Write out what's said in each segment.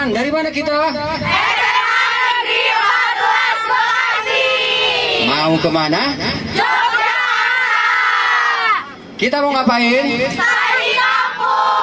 teman-teman, dari mana kita? Negeri 14 Bekasi. Mau kemana? Jogja. Kita mau ngapain? Tari kampung.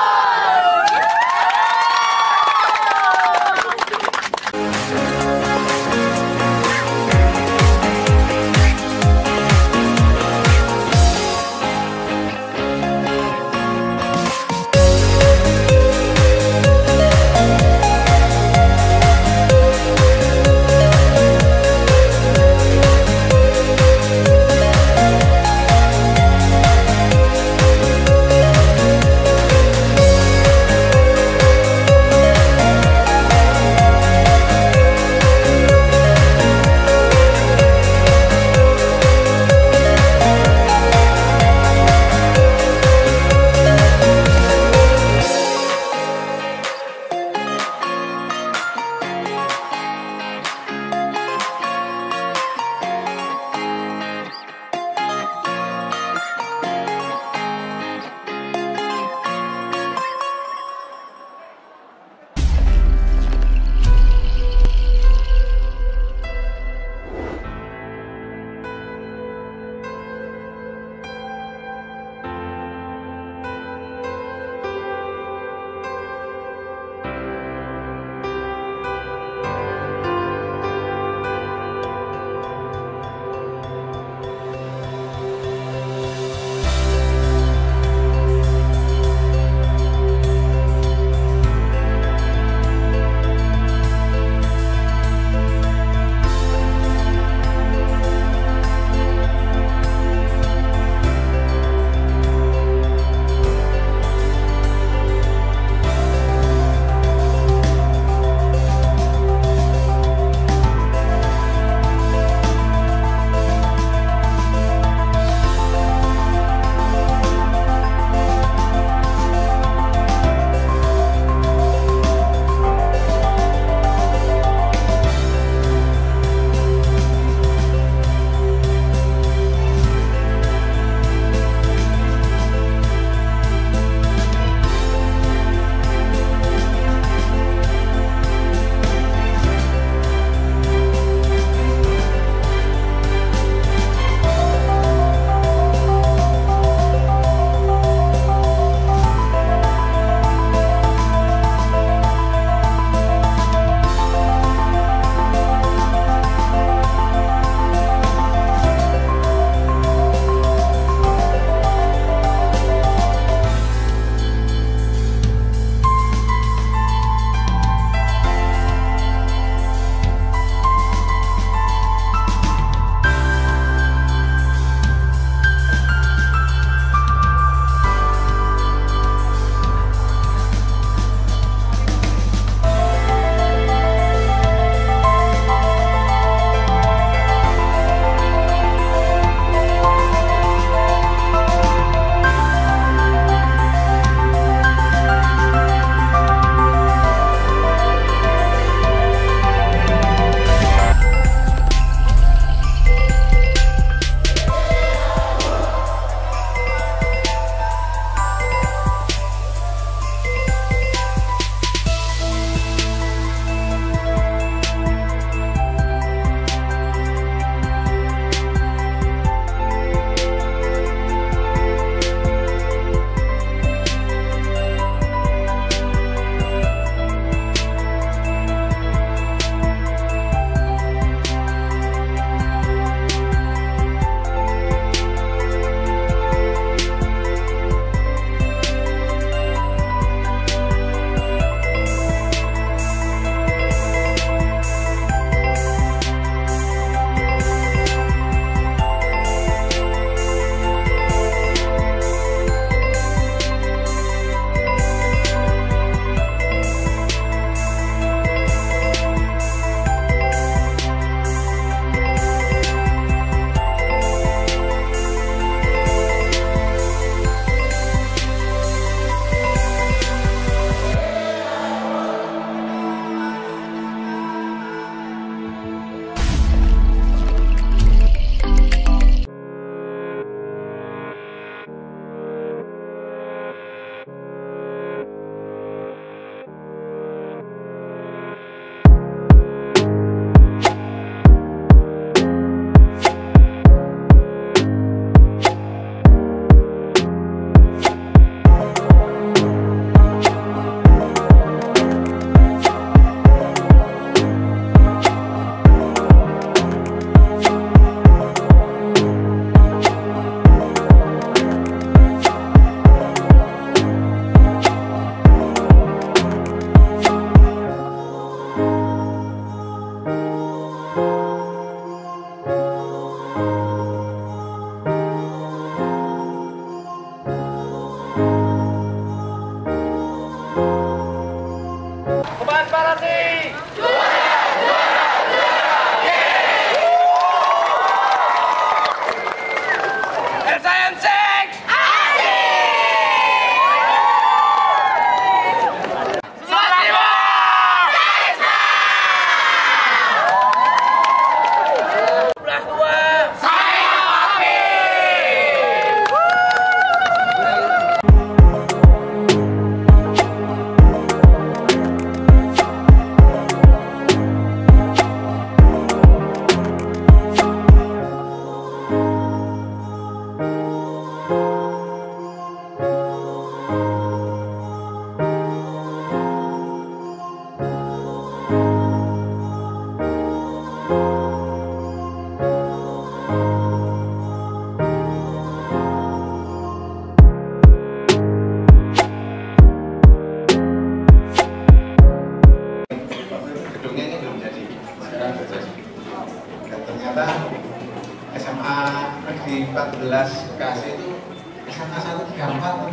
SMA 134,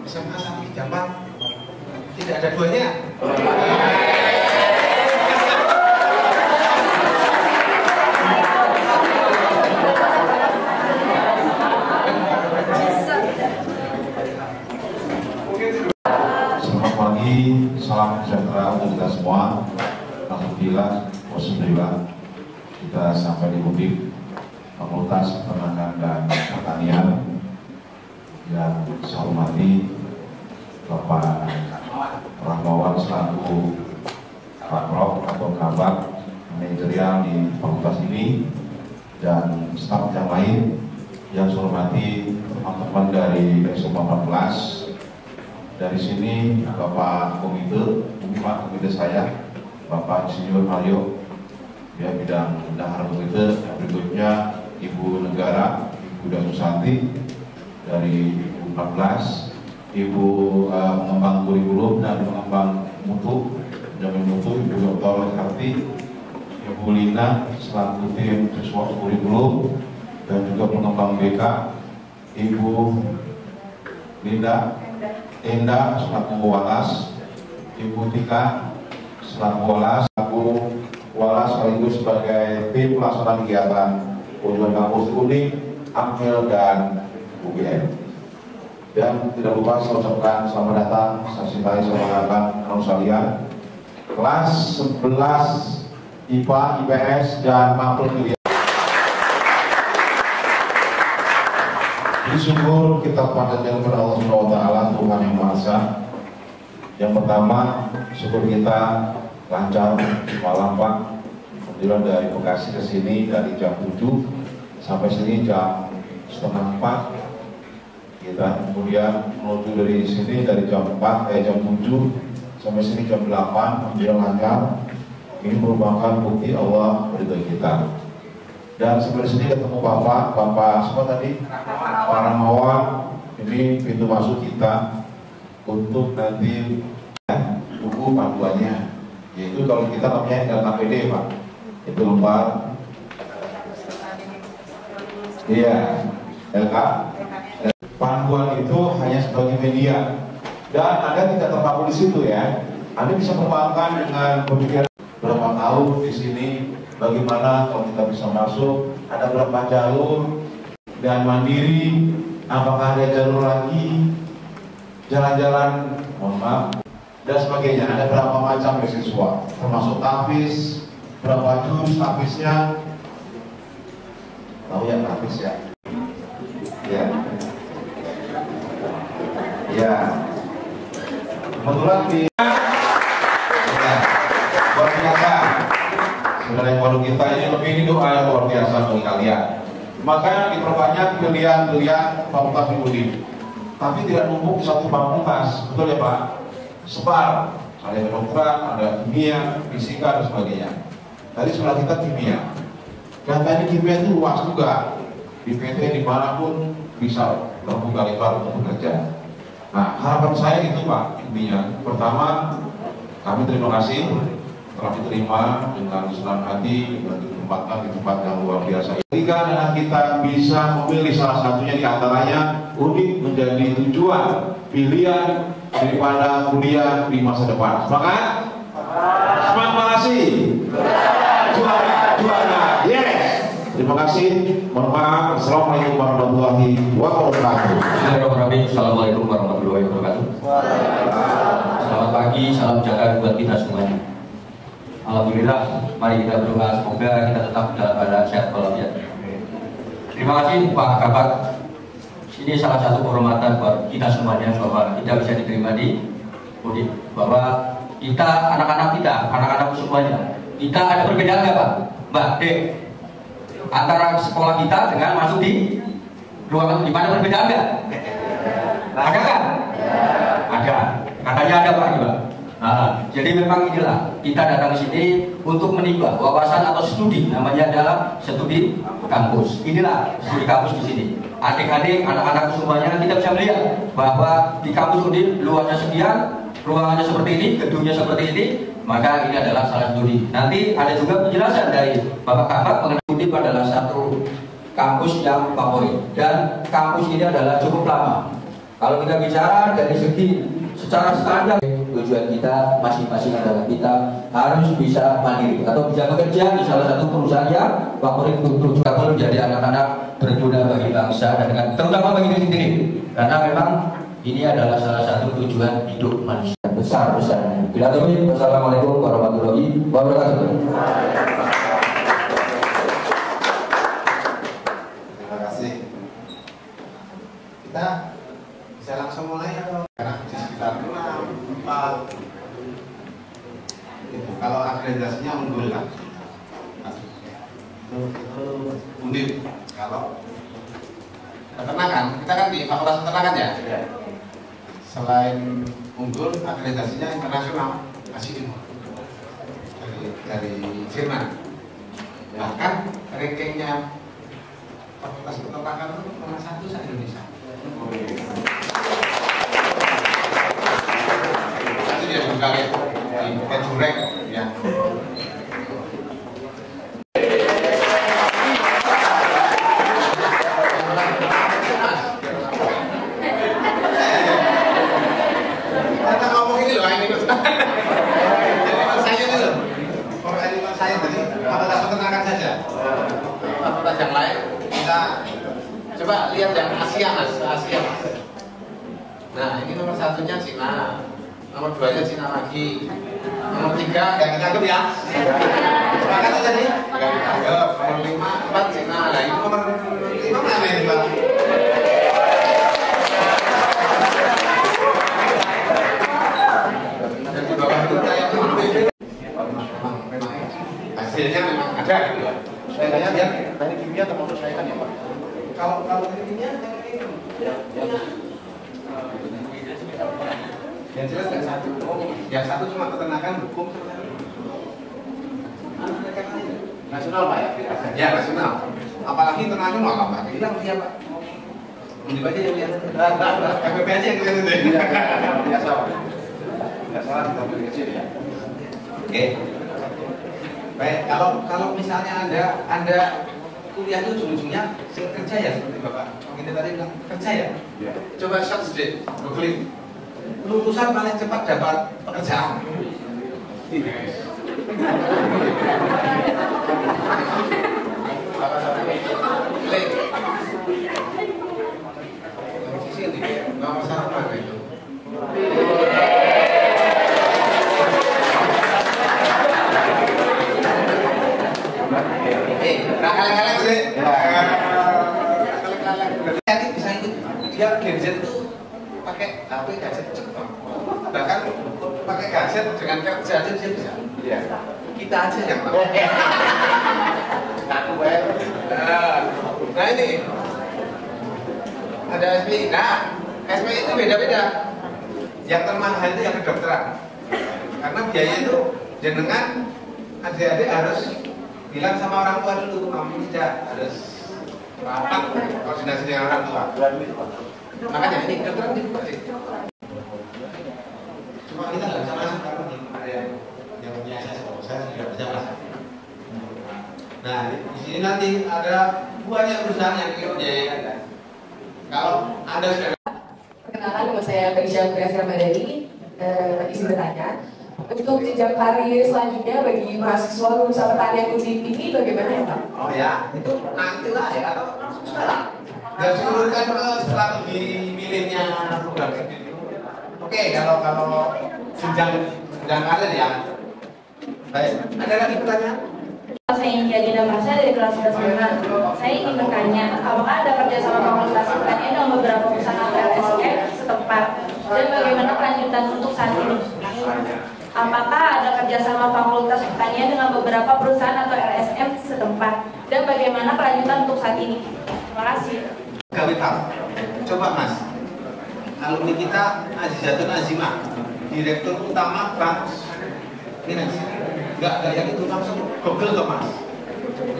SMA 134, tidak ada duanya. Selamat pagi, salam sejahtera untuk kita semua. Alhamdulillah, wassalam. Kita sampai di Udik, Fakultas Peternakan dan Pertanian, yang saya hormati Bapak Rahmawan selaku Prof atau Kabak manajerial di fakultas ini, dan staf yang lain yang saya hormati teman-teman dari SMA 14. Dari sini Bapak Komite saya, Bapak Insinyur Mario, ya bidang bendahara komite. Yang berikutnya Ibu Negara, Ibu Danusanti dari Ibu 14, Ibu pengembang kurikulum dan pengembang mutu, penjamin mutu, Ibu Dr. Harti, Ibu Lina selaku tim siswa kurikulum dan juga pengembang BK, Ibu Enda selaku walas, Ibu Tika selaku walas, sekaligus sebagai tim pelaksana kegiatan kunjungan kampus Udik, Amel dan UGM. Dan tidak lupa saya ucapkan selamat datang, saya cintai, saya banggakan anak sekalian, kelas 11 IPA, IPS dan Makhluk Media. Syukur kita panjatkan kepada Allah Subhanahu wa Ta'ala, Tuhan yang Maha Esa. Yang pertama, syukur kita lancar malam Pak. Alhamdulillah dari Bekasi ke sini dari jam 7 sampai sini jam setengah 4. Kita kemudian menuju dari sini dari jam 7 sampai sini jam 8. Alhamdulillah lancar. Ini merupakan bukti Allah meridhoi kita. Dan sebelah sini ketemu Bapak siapa tadi? Pak Rahmawan. Ini pintu masuk kita untuk nanti buku panduannya. Yaitu kalau kita namanya LKPD Pak, itu lembar. Iya, LK. Panduan itu hanya sebagai media. Dan Anda tidak terpaku di situ ya. Anda bisa kembangkan dengan pemikiran berapa tahun di sini. Bagaimana kalau kita bisa masuk, ada berapa jalur, dan mandiri, apakah ada jalur lagi, jalan-jalan, mohon maaf, dan sebagainya. Ada berapa macam beasiswa, termasuk tahfiz, berapa juz tahfiznya, tahu ya tahfiz ya? Ya, kebetulan di luar biasa. Saudara yang baru kita ini doa yang luar biasa bagi kalian. Maka diperbanyak pilihan-pilihan fakultas di Udik. Tapi tidak numpuk di satu fakultas, betul ya Pak? Sebar, ada kedokteran, ada kimia, fisika dan sebagainya. Tadi sebelah kita kimia. Dan tadi kimia itu luas juga. Di PT dimanapun bisa terbuka lebar untuk bekerja. Nah harapan saya itu Pak, intinya pertama kami terima kasih telah diterima dengan senang hati dan ditempatkan di tempat yang luar biasa. Jika anak kita bisa memilih salah satunya di antaranya, Udik menjadi tujuan pilihan daripada kuliah di masa depan. Semangat! Semangat kasih! Juara! Yes! Terima kasih. Mohon maaf. Assalamualaikum warahmatullahi wabarakatuh. Assalamualaikum warahmatullahi wabarakatuh. Selamat pagi, salam sejahtera buat kita semuanya. Alhamdulillah, mari kita berdoa semoga kita tetap dalam keadaan sehat walafiat. Terima kasih Pak Kabak. Ini salah satu kehormatan buat kita semuanya bahwa kita bisa diterima di Udik. Bahwa kita anak-anak semuanya, kita ada perbedaan nggak Pak? Mbak Dek, antara sekolah kita dengan masuk di ruangan, di mana perbedaan nggak? Ada kan? Ada. Katanya ada Pak Iba. Nah, jadi memang inilah kita datang ke sini untuk menimba wawasan atau studi, namanya adalah studi kampus. Inilah studi kampus di sini. Adik-adik, anak-anak semuanya kita bisa melihat bahwa di kampus Udik luasnya sekian, ruangannya seperti ini, gedungnya seperti ini, maka ini adalah salah studi. Nanti ada juga penjelasan dari Bapak Kabak mengenai Udik adalah satu kampus yang favorit, dan kampus ini adalah cukup lama. Kalau kita bicara dari segi secara standar, tujuan kita masing-masing adalah kita harus bisa mandiri atau bisa bekerja di salah satu perusahaan yang favorit untuk juga menjadi anak-anak berguna bagi bangsa dan dengan terutama bagi diri sendiri, karena memang ini adalah salah satu tujuan hidup manusia besar-besarnya. Bila demikian, wassalamualaikum warahmatullahi wabarakatuh. Terima kasih. Kita bisa langsung mulai atau karena di sekitar 4 itu kalau akreditasinya unggul kan itu undip. Kalau peternakan, kita kan di fakultas peternakan ya. Selain unggul, akreditasinya internasional, masih dari Jerman. Bahkan rankingnya fakultas peternakan itu nomor 1 se Indonesia. Itu dia juga di Penjurek ya. Yang lain kita coba lihat yang Asia mas, Asia mas. Nah ini nomor 1-nya Cina, nomor 2-nya Cina lagi, nomor 3 yang kita anggap ya. Sepakat tadi? Yang kita anggap. Nomor 5, 4 Cina. Nah ini nomor 5 mana ini pak? Dan di bawah kita yang memang hasilnya memang ada gitu ya. Saya lihat teknik kimia termasuk saya kan ya Pak. Kalau teknik kimia yang jelas yang satu. Yang satu cuma peternakan, hukum nasional Pak ya? Ya nasional. Apalagi internasional Pak. Hilang dia Pak. Mending aja yang lihat. FPP aja yang lihat itu. Biasa Pak. Nggak salah kita beli kecil ya. Oke. Baik, kalau misalnya Anda kuliah itu ujung-ujungnya kerja ya seperti Bapak ini tadi bilang kerja ya? Ya. Coba search deh, googling lulusan paling cepat dapat pekerjaan. Nomor 1 mana itu? Kalian sih, kalian bisa ikut dia gadget itu pakai HP gadget cepat, bahkan pakai gadget dengan kerja aja dia bisa. Iya. Kita aja yang tahu. Nah ini ada SPI. Nah SPI itu beda-beda. Yang termahal itu yang kedokteran, karena biaya itu jenengan adik-adik harus bilang sama orang tua dulu, kamu tidak harus rapat koordinasi dengan orang tua. Makanya ini kedokteran dibuka sih. Cuma kita nggak bisa masuk karena ada yang punya saya tidak bisa masuk. Nah di sini nanti ada banyak perusahaan yang ingin membiayakan. Kalau Anda sudah perkenalkan, nama saya Aisyah Madani, izin bertanya. Untuk jenjang karir selanjutnya bagi mahasiswa lulusan pertanian Undip ini bagaimana ya Pak? Oh ya, itu nantilah ya atau sekarang. Dan seluruhkan strategi milihnya program itu. Oke, kalau jenjang karir ya. Baik, ada lagi pertanyaan? Saya ingin jadi Masya dari kelas 11. Saya ingin bertanya, apakah ada kerjasama fakultas pertanian dengan beberapa perusahaan LSM setempat dan bagaimana kelanjutan untuk saat ini? Apakah ada kerjasama fakultas pertanian dengan beberapa perusahaan atau LSM setempat dan bagaimana kelanjutan untuk saat ini? Terima kasih. Gawital, coba Mas, alumni kita Azizatun Azimah, Direktur Utama Bank Minas. Enggak yang itu langsung Google tuh Mas.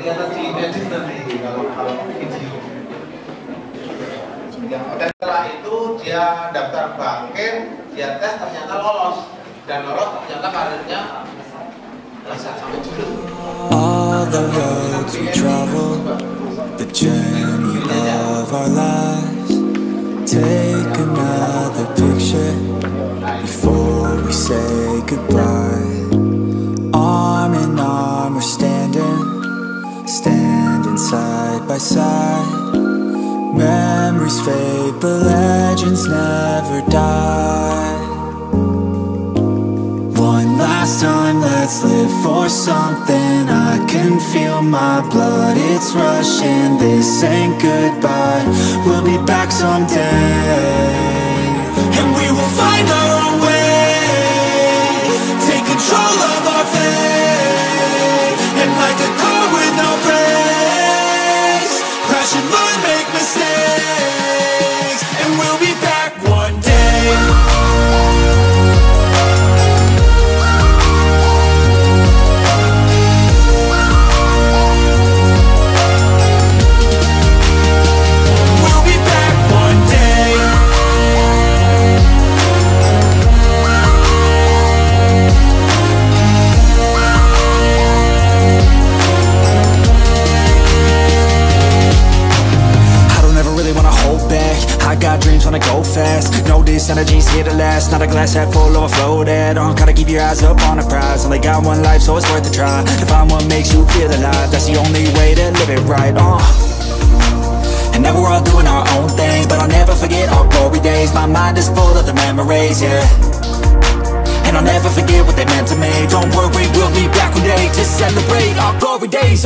Lihat di edit nanti kalau video. Dan setelah itu dia daftar Bangkir, dia tes ternyata lolos. Dan lolos ternyata karirnya bisa sampai judul. All the roads we travel, the journey of our lives. Take another picture before we say goodbye. Arm in arm we're standing side by side. Memories fade but legends never die. One last time, let's live for something. I can feel my blood, it's rushing. This ain't goodbye, we'll be back someday. And we will find our own way, take control of our fate. And like a car with no brakes, crash and learn, make mistakes. And we'll be back one day. I got dreams, wanna go fast. Know this energy's here to last. Not a glass half full, overflow that. Gotta keep your eyes up on the prize. Only got one life, so it's worth a try. To find what makes you feel alive, that's the only way to live it right. And now we're all doing our own thing, but I'll never forget our glory days. My mind is full of the memories, yeah. And I'll never forget what they meant to me. Don't worry, we'll be back one day to celebrate our glory days.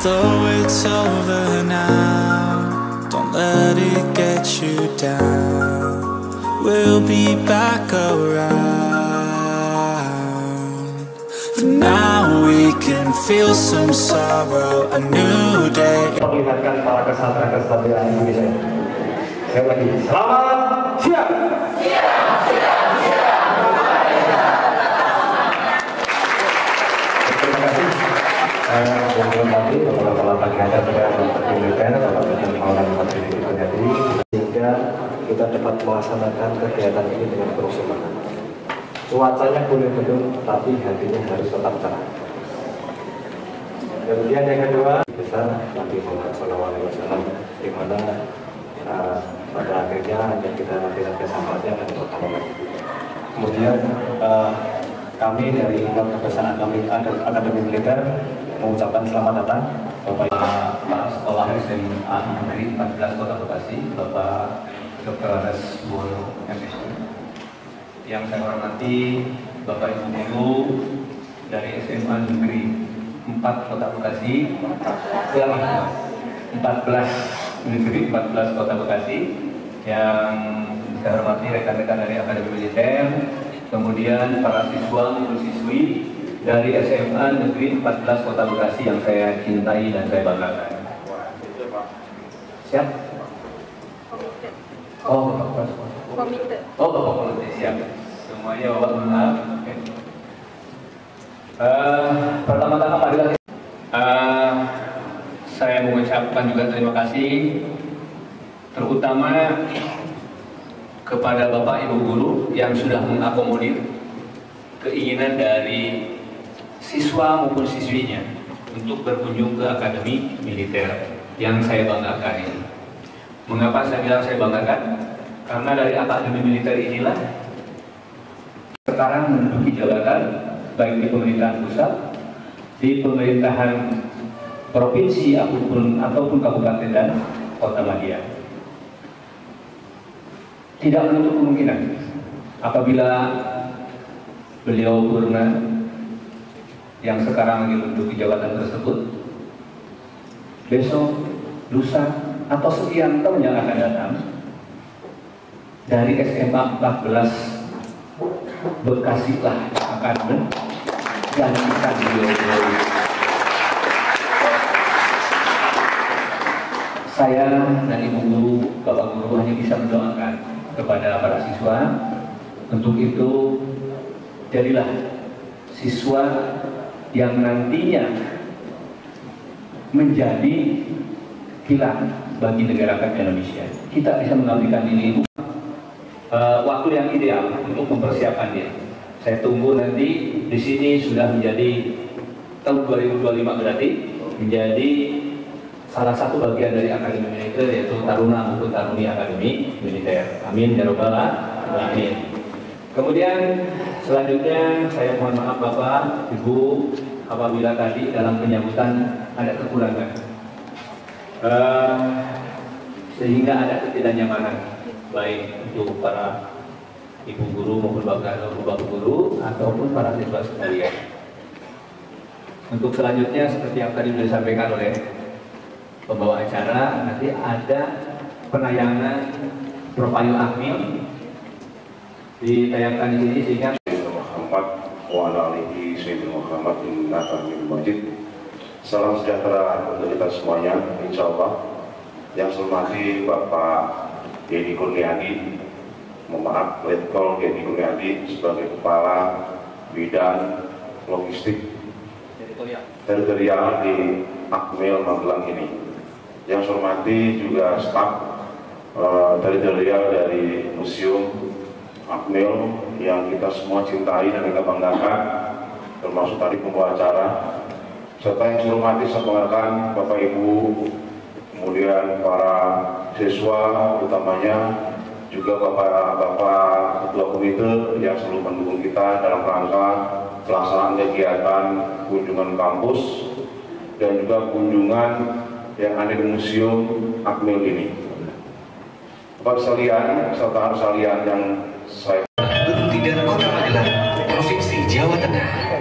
Although it's over now, don't let it get you down. We'll be back around. For now we can feel some sorrow, a new day. Perlihatkan para kesatria-kesatria Indonesia. Sekali lagi, selamat siang. Terima kasih. Kemudian tadi beberapa pagi ada militer, terjadi sehingga kita dapat melaksanakan kegiatan ini dengan kerusuhan. Cuacanya boleh mendung, tapi hatinya harus tetap cerah. Kemudian yang kedua, besar Nabi Muhammad SAW, di mana pada akhirnya yang kita nantikan kesampatannya akan bertambah. Kemudian kami dari Kebesaran Akademi Militer mengucapkan selamat datang Bapak Sekolah SMA Negeri 14 Kota Bekasi, Bapak Dr. Anas Bono MSc. Yang saya hormati Bapak Ibu Guru dari SMA Negeri 4 Kota Bekasi, 14 Negeri 14 Kota Bekasi. Yang saya hormati rekan-rekan dari Akademi Militer, kemudian para siswa maupun siswi dari SMA Negeri 14 Kota Bekasi yang saya cintai dan saya banggakan. Siap? Oh, Bapak Komite. Oh, Bapak Komite, siap. Semuanya Bapak maaf. Pertama-tama marilah saya mengucapkan juga terima kasih terutama kepada Bapak Ibu Guru yang sudah mengakomodir keinginan dari siswa maupun siswinya untuk berkunjung ke Akademi Militer yang saya banggakan ini. Mengapa saya bilang saya banggakan? Karena dari Akademi Militer inilah sekarang menduduki jabatan baik di pemerintahan pusat, di pemerintahan provinsi ataupun kabupaten dan kota media. Tidak menutup kemungkinan apabila beliau purna yang sekarang lagi menduduki jabatan tersebut, besok, lusa, atau sekian tahun yang akan datang, dari SMA 14 Bekasi lah akan menggantikan beliau. saya dan Ibu Guru, Bapak Guru hanya bisa mendoakan kepada para siswa. Untuk itu, jadilah siswa yang nantinya menjadi kilat bagi negara Indonesia. Kita bisa mengabdikan ini waktu yang ideal untuk mempersiapkan dia. Saya tunggu nanti di sini sudah menjadi tahun 2025 berarti menjadi salah satu bagian dari Akademi Militer, yaitu Taruna maupun Taruni Akademi Militer. Amin ya robbal alamin. Kemudian selanjutnya saya mohon maaf Bapak, Ibu, apabila tadi dalam penyambutan ada kekurangan, sehingga ada ketidaknyamanan baik untuk para Ibu Guru maupun Bapak Guru ataupun para siswa sekalian. Untuk selanjutnya seperti yang tadi sudah disampaikan oleh pembawa acara, nanti ada penayangan Propayo Akmil ditayangkan di sini sehingga Muhammad wa ala alihi sayyidina Muhammad bin Majid. Salam sejahtera untuk kita semuanya, insya Allah. Yang saya hormati Bapak Denny Kurniadi, maaf Letkol Denny Kurniadi sebagai Kepala Bidang Logistik Teritorial di Akmil Magelang ini. Yang saya hormati juga staf teritorial dari Museum Akmil yang kita semua cintai dan kita banggakan, termasuk tadi pembawa acara, serta yang saya hormati saya banggakan Bapak Ibu, kemudian para siswa utamanya, juga Bapak Ketua Komite yang selalu mendukung kita dalam rangka pelaksanaan kegiatan kunjungan kampus dan juga kunjungan yang ada di Museum Akmil ini. Bapak sekalian, serta sekalian yang saya Tidak Kota Magelang, Provinsi Jawa Tengah.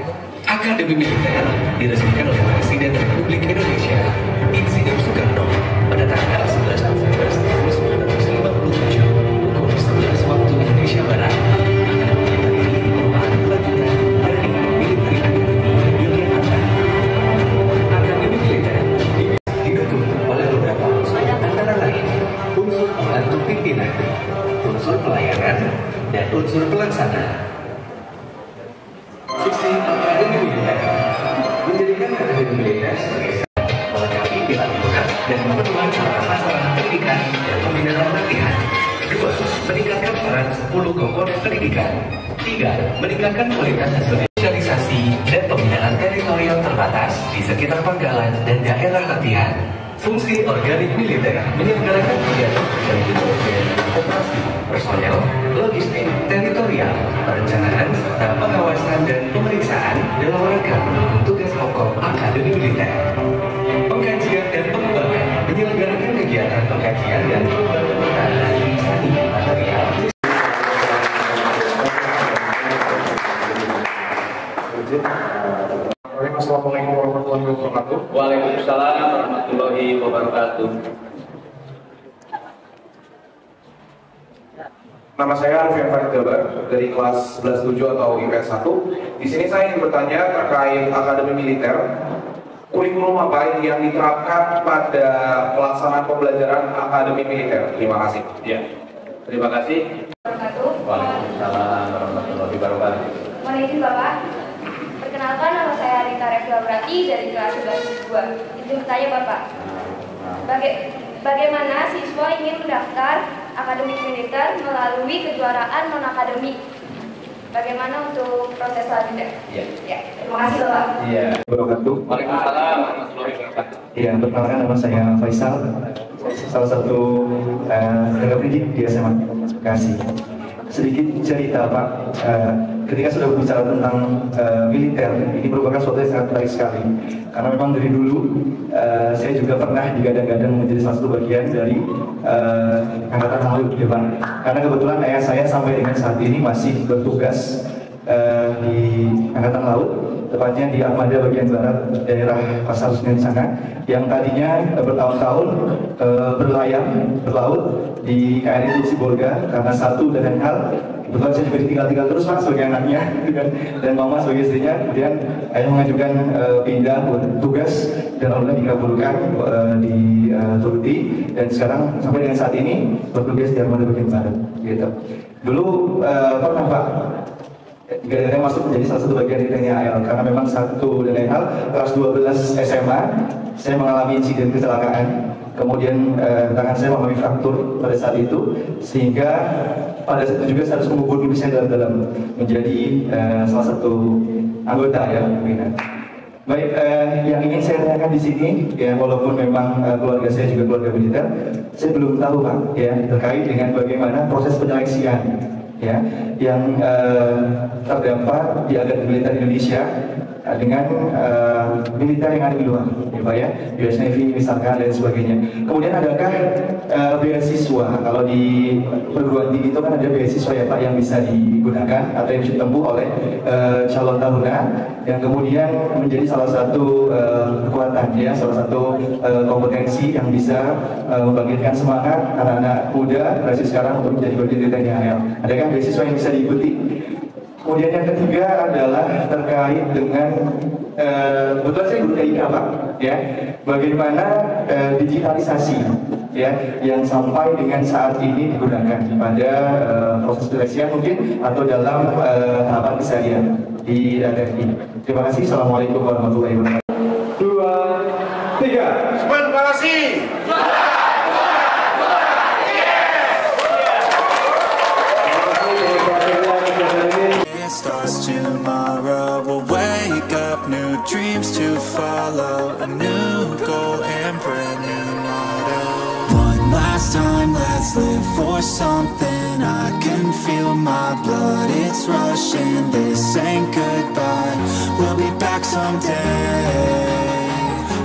Akademi Militer diresmikan oleh Presiden Republik Indonesia Insinyur Soekarno pada tanggal 11 November 1957 pukul 11 waktu Indonesia Barat. Akademi Militer ini merupakan kelanjutan dari Military Academy Yogyakarta. Akademi Militer didukung oleh beberapa unsur, antara lain unsur pembantu pimpinan, unsur pelayanan, dan unsur pelaksana. Visi Akademi Militer menjadikan Akademi Militer sebagai melengkapi pilar lengkap dan pemenuhan sarana pendidikan dan pembinaan latihan. Kedua, meningkatkan peran 10 komponen pendidikan. Tiga, meningkatkan kualitas sosialisasi dan pembinaan teritorial terbatas di sekitar pangkalan dan daerah latihan. Fungsi organik militer menyelenggarakan kegiatan dan operasi, personel, logistik, teritorial, perencanaan, serta pengawasan dan pemeriksaan dalam rangka mendukung tugas pokok Akademi Militer. Pengkajian dan pengembangan menyelenggarakan kegiatan pengkajian dan pengembangan ahli material. Assalamualaikum warahmatullahi wabarakatuh. Waalaikumsalam warahmatullahi wabarakatuh. Nama saya Alfian Farid Jabar dari kelas 11-7 atau IPS 1. Di sini saya ingin bertanya terkait Akademi Militer. Kurikulum apa yang diterapkan pada pelaksanaan pembelajaran Akademi Militer? Terima kasih. Ya, terima kasih. Waalaikumsalam warahmatullahi wabarakatuh. Mohon izin Bapak. Perkenalkan, nama saya Rita Revla Berati dari kelas 11-2. Izin bertanya Bapak, bagaimana siswa ingin mendaftar Akademi Militer melalui kejuaraan non-akademik? Bagaimana untuk proses selanjutnya? Iya. Ya, terima kasih Bapak. Iya. Wabarakatuh. Waalaikumsalam warahmatullahi wabarakatuh. Ya, perkenalkan nama saya Faisal, salah satu tenaga pendidik di SMA Bekasi. Sedikit cerita Pak, ketika sudah berbicara tentang militer, ini merupakan suatu yang sangat menarik sekali. Karena memang dari dulu saya juga pernah digadang-gadang menjadi salah satu bagian dari Angkatan Laut ya Pak. Karena kebetulan ayah saya sampai dengan saat ini masih bertugas di Angkatan Laut, tepatnya di Armada bagian barat daerah Pasar Senen sana, yang tadinya bertahun-tahun berlayar berlaut di KRI Sibolga karena satu dan lain hal Kebetulan saya juga ditinggal terus Pak sebagai anaknya dan mama sebagai istrinya. Kemudian ayah mengajukan pindah tugas dan alhamdulillah dikabulkan, dituruti, dan sekarang sampai dengan saat ini bertugas di Armada bagian barat. Gitu. Dulu pernah Pak gara-gara masuk menjadi salah satu bagian di TNI AL karena memang satu dan lain hal kelas 12 SMA saya mengalami insiden kecelakaan, kemudian tangan saya mengalami fraktur pada saat itu, sehingga pada saat itu juga saya harus mengubur diri saya dalam menjadi salah satu anggota ya pimpinan. Baik, yang ingin saya tanyakan di sini ya, walaupun memang keluarga saya juga keluarga militer, saya belum tahu Pak ya terkait dengan bagaimana proses penyeleksian ya yang terdampar di Akademi Militer Indonesia dengan militer yang ada di luar, ya Pak ya, US Navy misalkan dan sebagainya. Kemudian adakah beasiswa? Kalau di perguruan tinggi itu kan ada beasiswa ya Pak yang bisa digunakan atau yang bisa ditempuh oleh calon taruna yang kemudian menjadi salah satu kekuatan ya, salah satu kompetensi yang bisa membangkitkan semangat anak-anak muda generasi sekarang untuk menjadi bagian dari TNI AL. Adakah beasiswa yang bisa diikuti? Kemudian yang ketiga adalah terkait dengan kebetulan saya guru TIK Pak ya, bagaimana digitalisasi ya yang sampai dengan saat ini digunakan pada proses seleksian mungkin atau dalam tahapan keseharian di TNI. Terima kasih. Assalamualaikum warahmatullahi wabarakatuh. 2, 3. Terima kasih. Starts tomorrow, we'll wake up, new dreams to follow, a new goal and brand new motto. One last time, let's live for something. I can feel my blood, it's rushing. This ain't goodbye, we'll be back someday,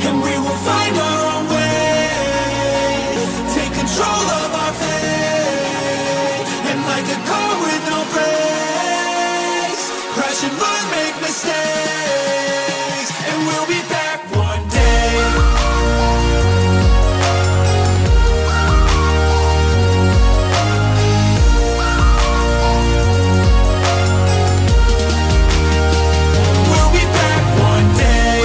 and we will find our own way. Take control of our fate, and like a car with no brakes, crash and learn, make mistakes, and we'll be back one day. We'll be back one day.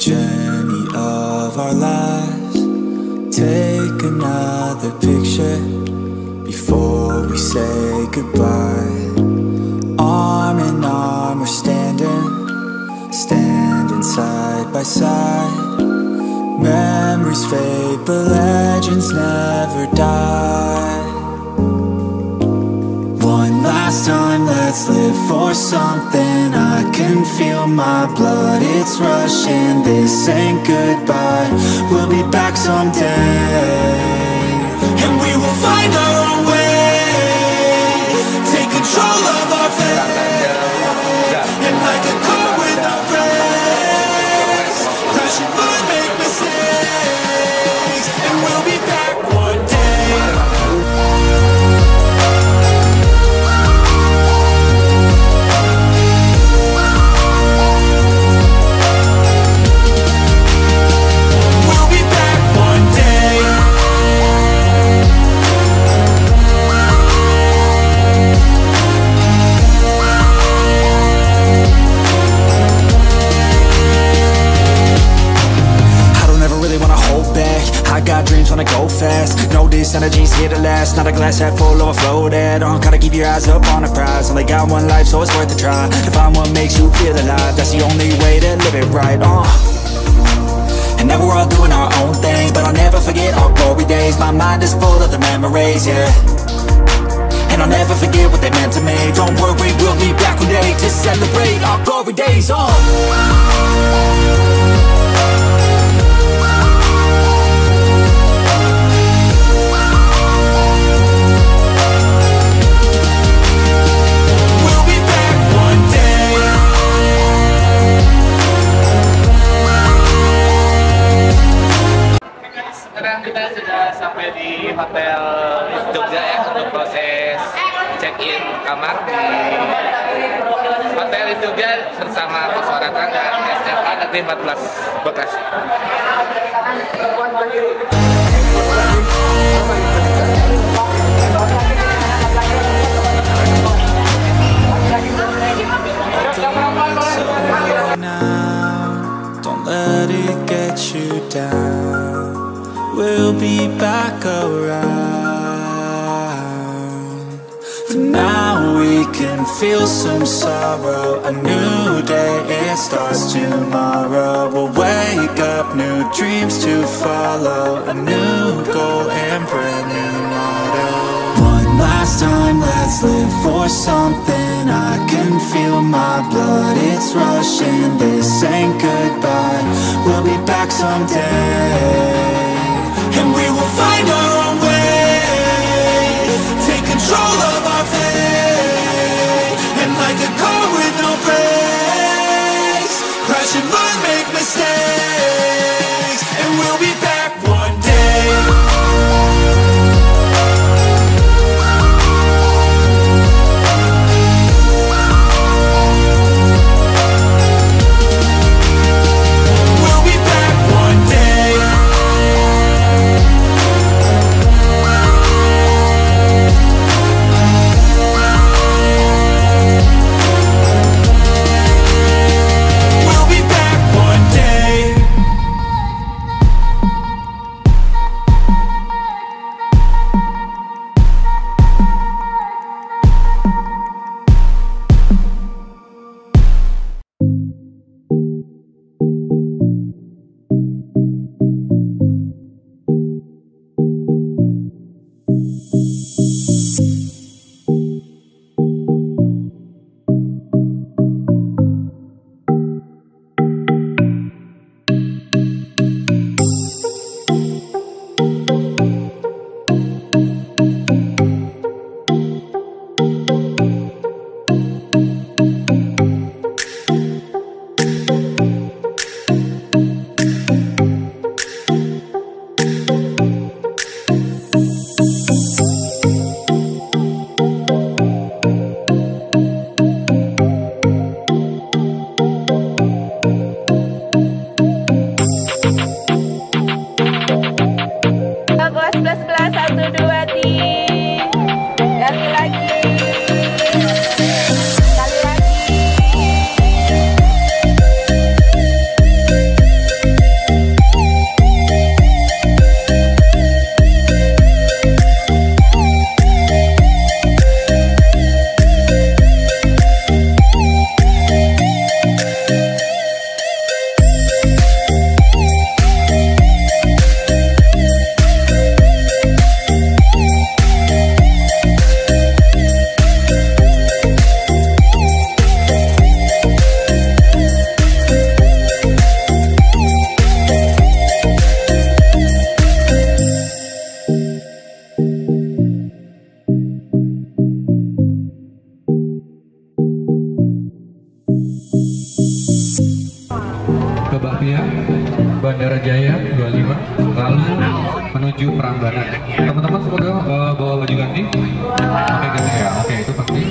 journey of our lives. Take another picture before we say goodbye. Arm in arm we're standing side by side. Memories fade but legends never die. One last time, let's live for something. I can feel my blood, it's rushing. This ain't goodbye, we'll be back someday. And we will find our own way. Take control of our fate. And like a car with no brakes, crash and burn, make mistakes. And we'll be back one day. I got dreams, wanna go fast. Know this energy's here to last. Not a glass half full, overflow that. Gotta keep your eyes up on the prize. Only got one life, so it's worth a try. To find what makes you feel alive, that's the only way to live it right. And now we're all doing our own thing, but I'll never forget our glory days. My mind is full of the memories, yeah. And I'll never forget what they meant to me. Don't worry, we'll be back one day to celebrate our glory days. Kita sudah sampai di Hotel Jogja ya untuk proses check-in kamar di Hotel Jogja bersama Koswaratan dan SMA Negeri 14 Bekasi. Don't let it get you down. We'll be back around. For now we can feel some sorrow. A new day, it starts tomorrow. We'll wake up, new dreams to follow. A new goal and brand new motto. One last time, let's live for something. I can feel my blood, it's rushing. This ain't goodbye, we'll be back someday. And we will find our own way. Take control of our fate. And like a car with no brakes, crash and burn, make mistakes. And we'll be back one day. We'll be back one day. menuju Prambanan. Teman-teman semoga bawa baju ganti. Oke ganti ya. Oke itu penting.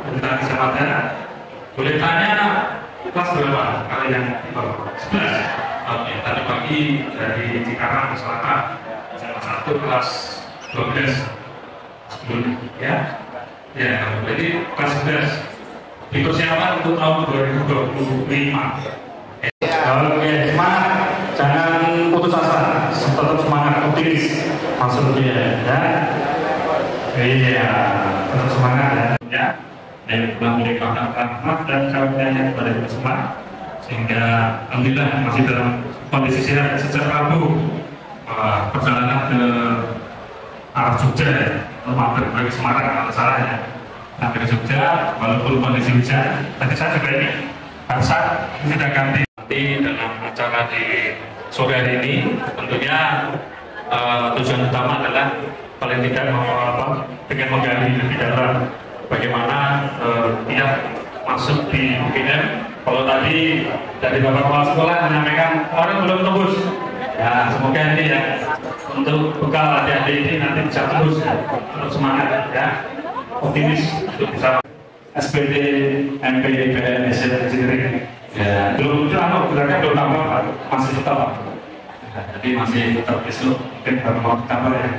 kedutaan kecamatan. Boleh tanya kelas berapa kalian? 11. Oke, tadi pagi dari Cikarang Selatan, SMA 1 kelas 12 10, ya. Ya, jadi kelas 11 dipersiapkan untuk tahun 2025. Oke, semangat, jangan putus asa, tetap semangat, optimis maksudnya, ya. Iya, tetap semangat ya. Dan memberikan rahmat dan karunia kepada kita semua, sehingga alhamdulillah masih dalam kondisi sehat sejak Rabu perjalanan ke arah Jogja, mampir bagi Semarang kalau salah ya. Sampai ke Jogja, walaupun kondisi hujan, tadi saya juga ini barusan ini sudah ganti. Nanti dalam acara di sore hari ini, tentunya tujuan utama adalah paling tidak dengan menggali lebih dalam bagaimana dia masuk di UGM. Kalau tadi dari Bapak Kepala Sekolah menyampaikan orang belum tembus, ya semoga ini ya untuk bekal adik-adik ini nanti bisa tembus, tetap semangat ya, optimis untuk bisa SPD MP IPN Engineering. Ya belum berarti belum tambah, masih tetap, jadi masih tetap besok mungkin baru mau tambah ya.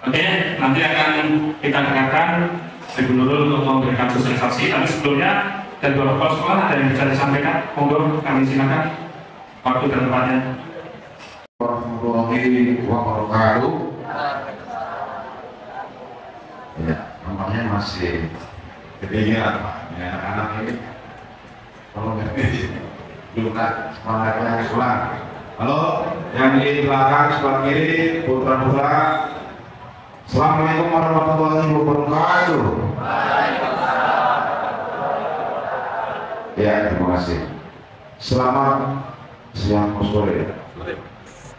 Oke, nanti akan kita dengarkan Ibu Nurul untuk memberikan sosialisasi. Tapi sebelumnya dari Bapak Kepala Sekolah ada yang bisa disampaikan, monggo kami silakan waktu dan tempatnya. Warahmatullahi wabarakatuh. Ya, namanya masih ketinggian Pak. Ya, anak-anak ini kalau belum semangatnya sekolah. Halo, yang di belakang sebelah kiri, putra-putra. Assalamualaikum warahmatullahi wabarakatuh. Ya, terima kasih. Selamat siang sore.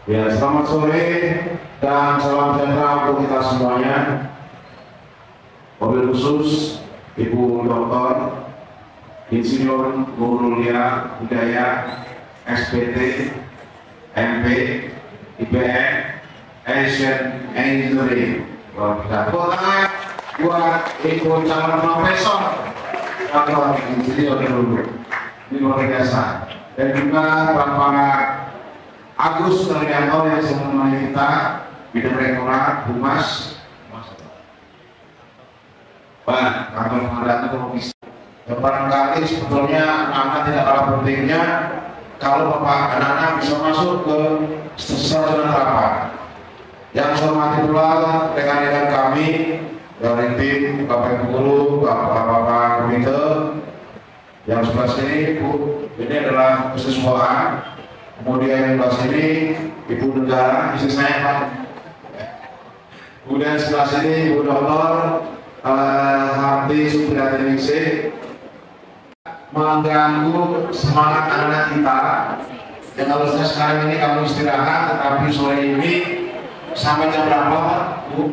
Ya, selamat sore dan salam sejahtera untuk kita semuanya. Wabil khusus Ibu Dr. Insinyur Nurulya Hidayah, SPT, MP, IPN, Asian Engineering. Kita tangan buat Ibu calon profesor atau insinyur dulu. Ini luar biasa. Dan juga Bapak Agus Daryanto yang sedang menemani kita, bidang rektorat, humas, Pak kantor pengadaan teknologi. Dan barangkali sebetulnya anak-anak tidak kalah pentingnya kalau Bapak anak-anak bisa masuk ke sarjana terapan. Yang saya hormati pula rekan-rekan kami dari tim Bapak Guru, Bapak Komite, yang sebelah sini Bu, ini adalah kesiswaan. Kemudian yang sebelah sini Ibu Negara, istri saya Pak. Kemudian sebelah sini Ibu Dr. Harti Supriyaningsih, mengganggu semangat anak-anak kita yang harusnya sekarang ini kamu istirahat, tetapi sore ini sampai jam berapa Bu?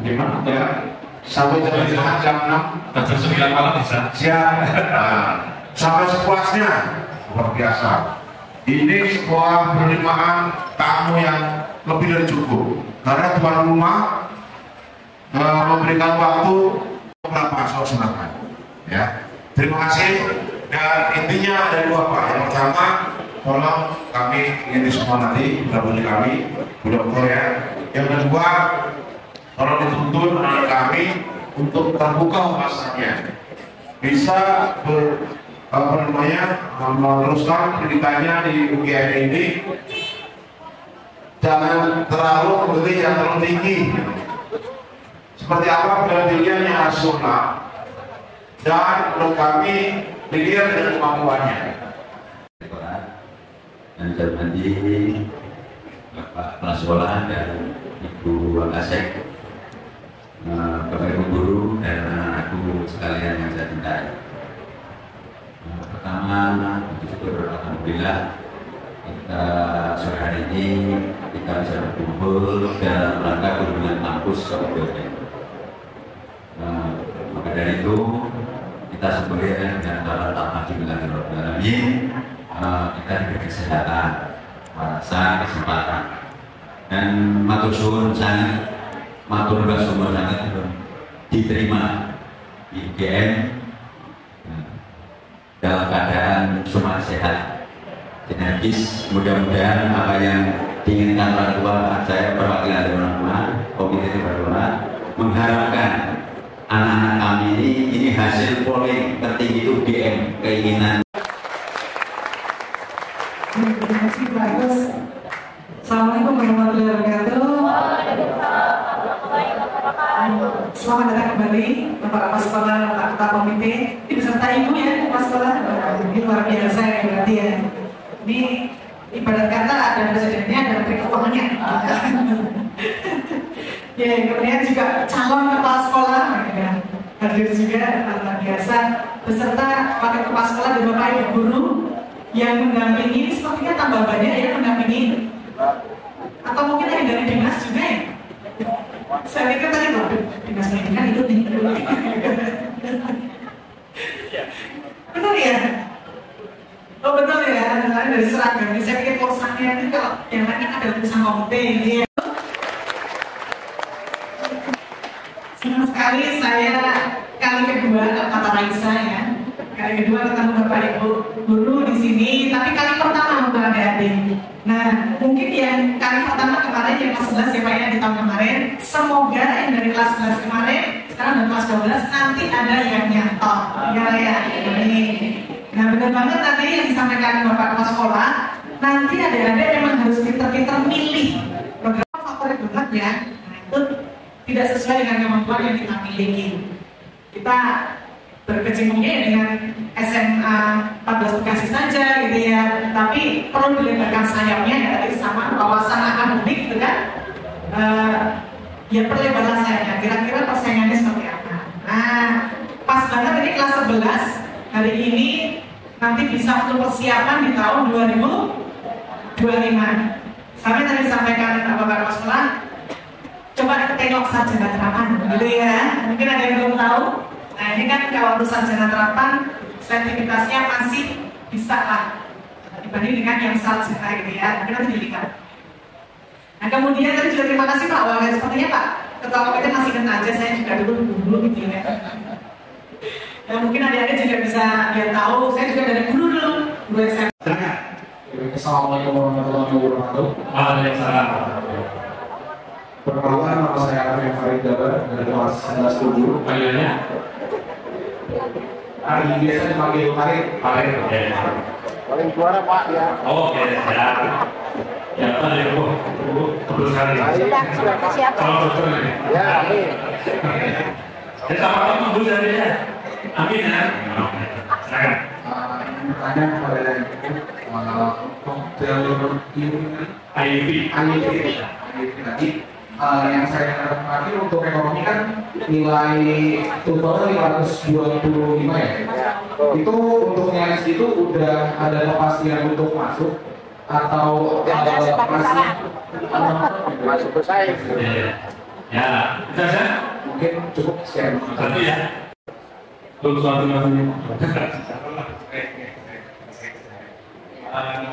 Gimana ya? Sampai jam 6? Jam 9 malam bisa? Siap. Nah, sampai sepuasnya, luar biasa. Ini sebuah penerimaan tamu yang lebih dari cukup, karena tuan rumah memberikan waktu beberapa silakan. Ya, terima kasih. Dan intinya ada dua Pak. Yang pertama, tolong kami ingin semua nanti berbunyi kami, budak ya. Yang kedua, tolong dituntun anak kami untuk terbuka wawasannya, bisa meneruskan pendidikannya di UGM ini. Jangan terlalu berarti yang terlalu tinggi. Seperti apa pendidikan yang nasional, dan menurut kami dilihat dengan kemampuannya. Dan saya hormati Bapak Kepala Sekolah dan Ibu Wakasek, Bapak Ibu Guru dan anak-anakku sekalian yang saya cintai. Pertama, bersyukur alhamdulillah kita sore hari ini kita bisa berkumpul dalam rangka kunjungan kampus ke UGM. Maka dari itu kita sebagai dengan cara alhamdulillahirobbilalamin, kita diberi kesehatan, rasa kesempatan, dan matur suwun sangat, matur nuwun sangat diterima di UGM dalam keadaan semua sehat, energi. Mudah-mudahan apa yang diinginkan orang tua, saya perwakilan dari orang tua, komite orang tua, mengharapkan anak-anak kami ini hasil polling tertinggi itu UGM, keinginan. Terima kasih Pak Agus. Assalamualaikum warahmatullahi wabarakatuh. Selamat datang kembali Bapak Kepala Sekolah, Bapak Ketua Komite, beserta Ibu ya Kepala Sekolah. Ini luar biasa ya berarti ya. Ini ibarat kata ada presidennya, ada menteri keuangannya. Ya, kemudian juga calon Kepala Sekolah ya, hadir juga luar biasa, beserta Wakil Kepala Sekolah dan Bapak Ibu Guru yang mendampingi. Sepertinya tambah banyak ya mendampingi, atau mungkin yang dari dinas juga ya. Saya pikir tadi loh, dinas pendidikan ikut nih. Betul ya? Oh betul ya, dari seragam. Saya pikir kosannya itu kalau yang lain kan ada tulisan komite gitu ya. Senang sekali saya kali kedua kata Raisa ya. Kali kedua ketemu Bapak Ibu Guru di sini, tapi kali pertama untuk adik-adik. Nah, mungkin yang kali pertama kemarin yang kelas 11 ya Pak ya, di tahun kemarin, semoga yang dari kelas 11 kemarin, sekarang dari kelas 12 nanti ada yang nyantok. Ya. Nah, benar banget tadi yang disampaikan Bapak Kepala Sekolah, nanti adik-adik memang harus pinter-pinter milih program favorit banget ya. Nah, itu tidak sesuai dengan kemampuan yang kita miliki. Kita berkecimpungnya dengan SMA 14 Bekasi saja gitu ya, tapi perlu dilebarkan sayapnya ya, tadi sama wawasan akademik gitu kan, ya perlebaran sayapnya, kira-kira persaingannya seperti apa. Nah, pas banget ini kelas 11 hari ini nanti bisa untuk persiapan di tahun 2025. Sampai tadi disampaikan Bapak Kepala Sekolah, coba tengok sarjana terapan gitu ya, mungkin ada yang belum tahu. Nah ini kan kalau untuk sarjana terapan sertifikasinya masih bisa lah dibanding dengan yang sarjana gitu ya, mungkin nanti dilihat. Nah kemudian tadi juga terima kasih Pak, wah sepertinya Pak Ketua Komite masih kena aja, saya juga dulu gitu ya. Dan mungkin adik-adik juga bisa biar tahu, saya juga dari guru dulu, guru SMA. Assalamualaikum warahmatullahi wabarakatuh. Waalaikumsalam. Perkenalkan, nama saya Arif Farid Jabar dari kelas 11 Panggilannya? Biasa dipanggil Farid. Farid, oke. Paling suara Pak ya. Oh, oke, ya. Ya, Pak dari Bu. Betul sekali. Sudah siap. Oh, betul ini. Ya, amin. Jadi apa-apa Bu dari ya? Amin ya. Silakan. Pertanyaan kepada IEP tadi. Yang saya terakhir untuk ekonomi kan nilai totalnya 525 ya. Itu untuk nilai itu udah ada kepastian untuk masuk atau masuk bersaing? Ya, bisa saja. Mungkin cukup sekian. Satu ya. Untuk suatu masanya.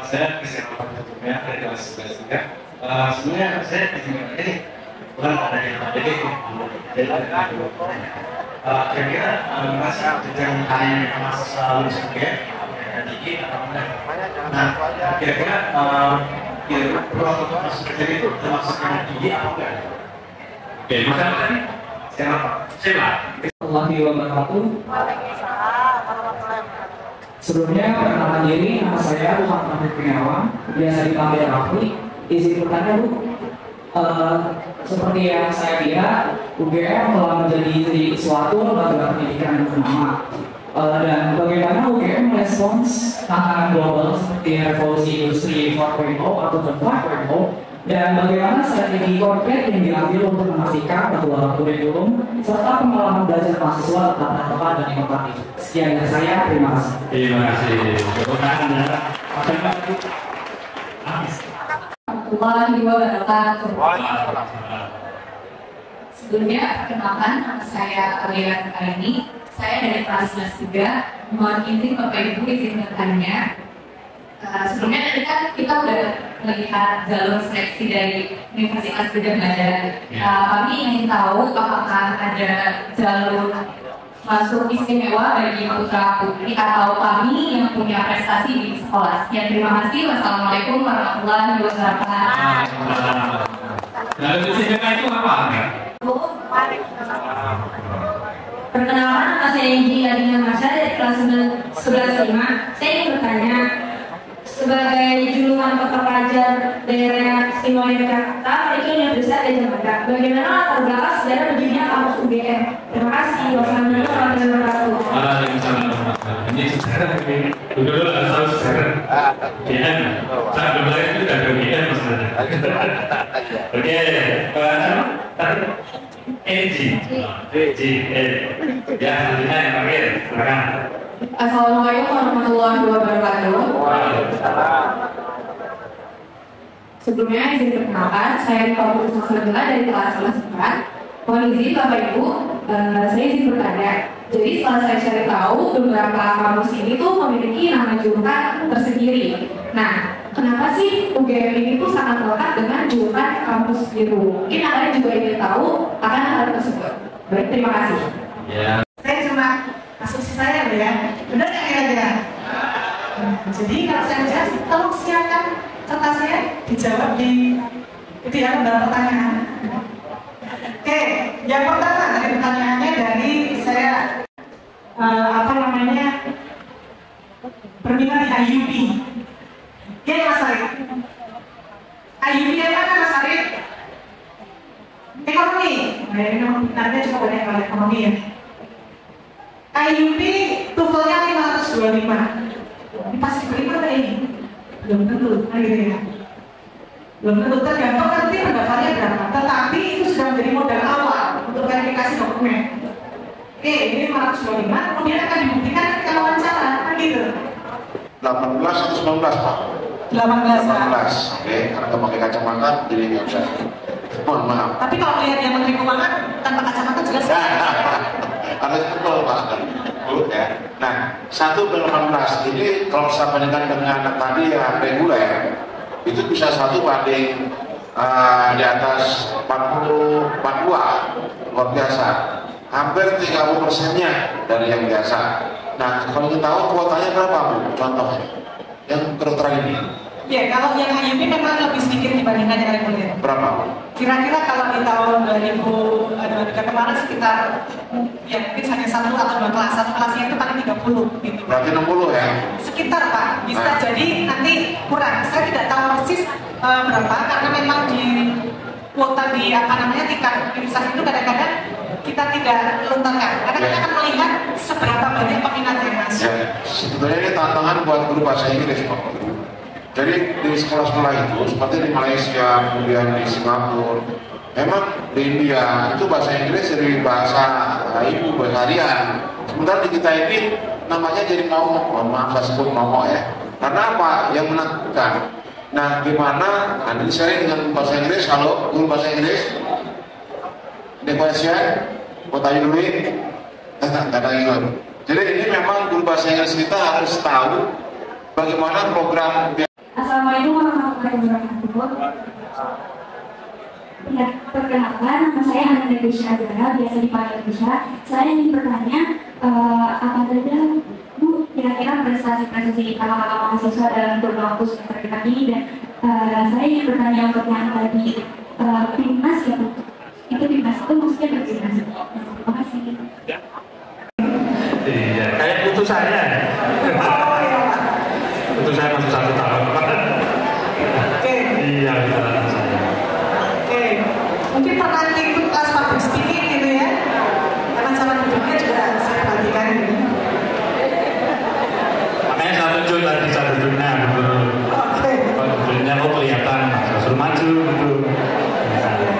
Saya Christian Fatima dari kelas 11 juga. Sebenarnya saya ini bukan ada yang jadi kira-kira masih jenjang hari masa lulus juga tinggi atau enggak? Nah, kira-kira peluang untuk masuk kerja itu termasuk yang tinggi atau enggak? Oke, maka tadi siapa? Warahmatullahi wabarakatuh. Sebelumnya perkenalan diri, nama saya Muhammad Rahmat Kurniawan, biasa dipanggil Raffi. Izin bertanya Bu, seperti yang saya lihat, UGM telah menjadi suatu lembaga pendidikan yang ternama. Dan bagaimana UGM merespons tantangan global seperti revolusi industri 4.0 atau 5.0, dan bagaimana strategi konkret yang diambil untuk memastikan bahwa kurikulum serta pengalaman belajar mahasiswa tetap relevan dan inovatif. Sekian dari saya, terima kasih. Terima kasih. Warahmatullahi wabarakatuh. Sebelumnya perkenalkan, nama saya Aulia Karini. Saya dari kelas 11 juga. Mohon izin Bapak Ibu izin bertanya. Sebelumnya tadi kan kita udah melihat jalur seleksi dari Universitas Gadjah Mada. Kami ingin tahu apakah ada jalur masuk istimewa bagi putra putri atau kami yang punya prestasi di sekolah. Sekian, terima kasih. Wassalamualaikum warahmatullahi wabarakatuh. Nah, istimewa itu apa? Perkenalkan, nama saya Inji Adina Masya dari kelas 11-5. Saya ingin bertanya, sebagai junjungan kota pelajar daerah istimewa Yogyakarta, memiliki Universitas Gajah Mada, bagaimana latar belakang sejarah berdirinya kampus UGM? Terima kasih. Wassalamualaikum warahmatullahi wabarakatuh. Ini sejarah ini dulu harus tahu sejarah UGM. Saat kemarin itu sudah ada UGM maksudnya. Oke, tadi Enji, ya selanjutnya yang terakhir, silakan. Assalamualaikum warahmatullahi wabarakatuh. Sebelumnya izin perkenalkan, saya Rika Putri Sastra dari kelas 11. Mohon izin Bapak Ibu, saya izin bertanya. Jadi setelah saya cari tahu, beberapa kampus ini tuh memiliki nama julukan tersendiri. Nah, kenapa sih UGM ini tuh sangat lekat dengan julukan kampus biru? Mungkin kalian juga ingin tahu akan hal tersebut. Baik, terima kasih. Saya cuma asumsi saya ya, benar nggak kira-kira? Jadi kalau saya jawab, tolong siapkan kertasnya dijawab di itu ya beberapa pertanyaan. Oke, yang pertama dari pertanyaannya dari saya berminat di IUP. Ya Mas Arif. IUP yang mana Mas Arif? Ekonomi. Nah, ini nanti cukup banyak kalau ekonomi ya. IUP TOEFL-nya 525. Ini pasti diterima nggak ini? Belum tentu, gitu ya. Belum tentu, tergantung nanti pendaftarnya berapa. Tetapi itu sudah menjadi modal awal untuk verifikasi dokumen. Oke, ini 525, kemudian akan dibuktikan ketika wawancara, kan gitu. 18 atau 19 Pak? 18. Oke, karena nggak pakai kacamata jadi nggak bisa. Mohon maaf. Tapi kalau lihat yang Menteri Keuangan tanpa kacamata jelas. Harus betul Pak. Ya. Nah, 1/18 ini kalau saya bandingkan dengan anak tadi yang reguler, itu bisa 1 banding di atas 42, luar biasa. Hampir 30%-nya dari yang biasa. Nah, kalau kita tahu kuotanya berapa Bu? Contohnya, yang kedokteran ini. Ya, kalau yang IUP memang lebih sedikit dibandingkan yang reguler. Berapa? Kira-kira kalau di tahun 2023 kemarin sekitar ya mungkin hanya 1 atau 2 kelas, satu kelasnya itu paling 30 gitu. Berarti 60 ya? Sekitar Pak, bisa jadi nanti kurang. Saya tidak tahu persis berapa karena memang di kuota di tingkat universitas itu kadang-kadang kita tidak lontarkan. Karena kita akan melihat seberapa banyak peminat yang masuk. Ya, sebetulnya ini tantangan buat guru bahasa Inggris Pak. Jadi di sekolah-sekolah itu seperti di Malaysia, kemudian di Singapura, memang di India itu bahasa Inggris jadi bahasa ibu, bahasa harian. Sementara di kita ini namanya jadi momok, maaf saya sebut momok ya. Karena apa? Yang menakutkan. Nah, gimana? Nanti saya dengan bahasa Inggris, kalau guru bahasa Inggris, the question, what are you doing? Kadang-kadang. Jadi ini memang guru bahasa Inggris kita harus tahu bagaimana program. Assalamualaikum warahmatullahi wabarakatuh. Ya, perkenalkan, nama saya Hana Desya Azara, biasa dipanggil Desya. Saya ingin bertanya, apa saja Bu kira-kira prestasi-prestasi kakak-kakak mahasiswa dalam beberapa kampus semester ini, dan saya ingin bertanya untuk yang tadi timnas ya Bu. Itu timnas itu maksudnya bertimnas. Terima kasih. Iya, kayak putusannya. Putusannya masih 1 tahun. Iya, Oke, mungkin pernah ikut kelas public speaking gitu ya, karena cara duduknya juga saya perhatikan gitu. Makanya saya muncul tadi saya duduknya gitu. Kalau duduknya kok kelihatan, saya suruh maju gitu.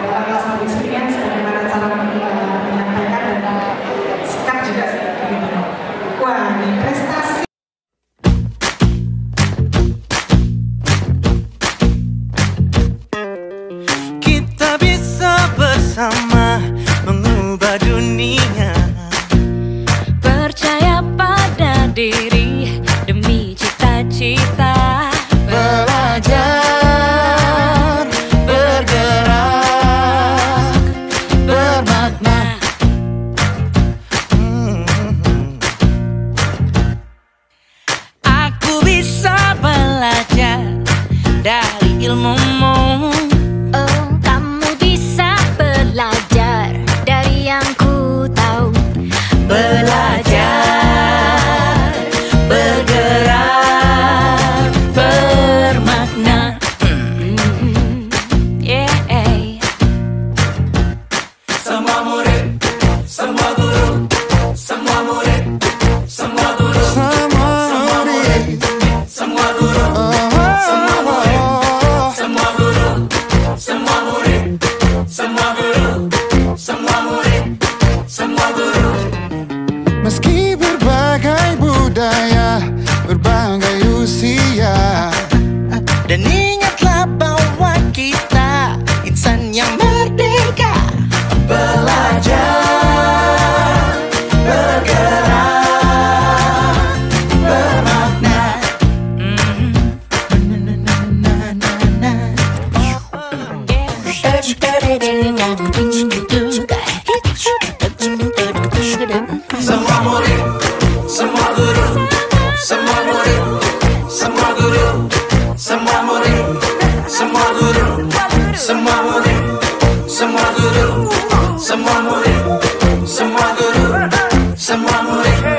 Kelas public speaking sebagaimana cara menyampaikan dan sikap juga sih gitu. Wah, ini prestasi. budaya, berbagai usia. Dan ingatlah bahwa kita insan yang merdeka. Belajar, bergerak, bermakna. Semua murid, semua guru, semua murid, semua guru, semua murid, semua guru, semua murid, semua guru, semua murid, semua guru, semua murid.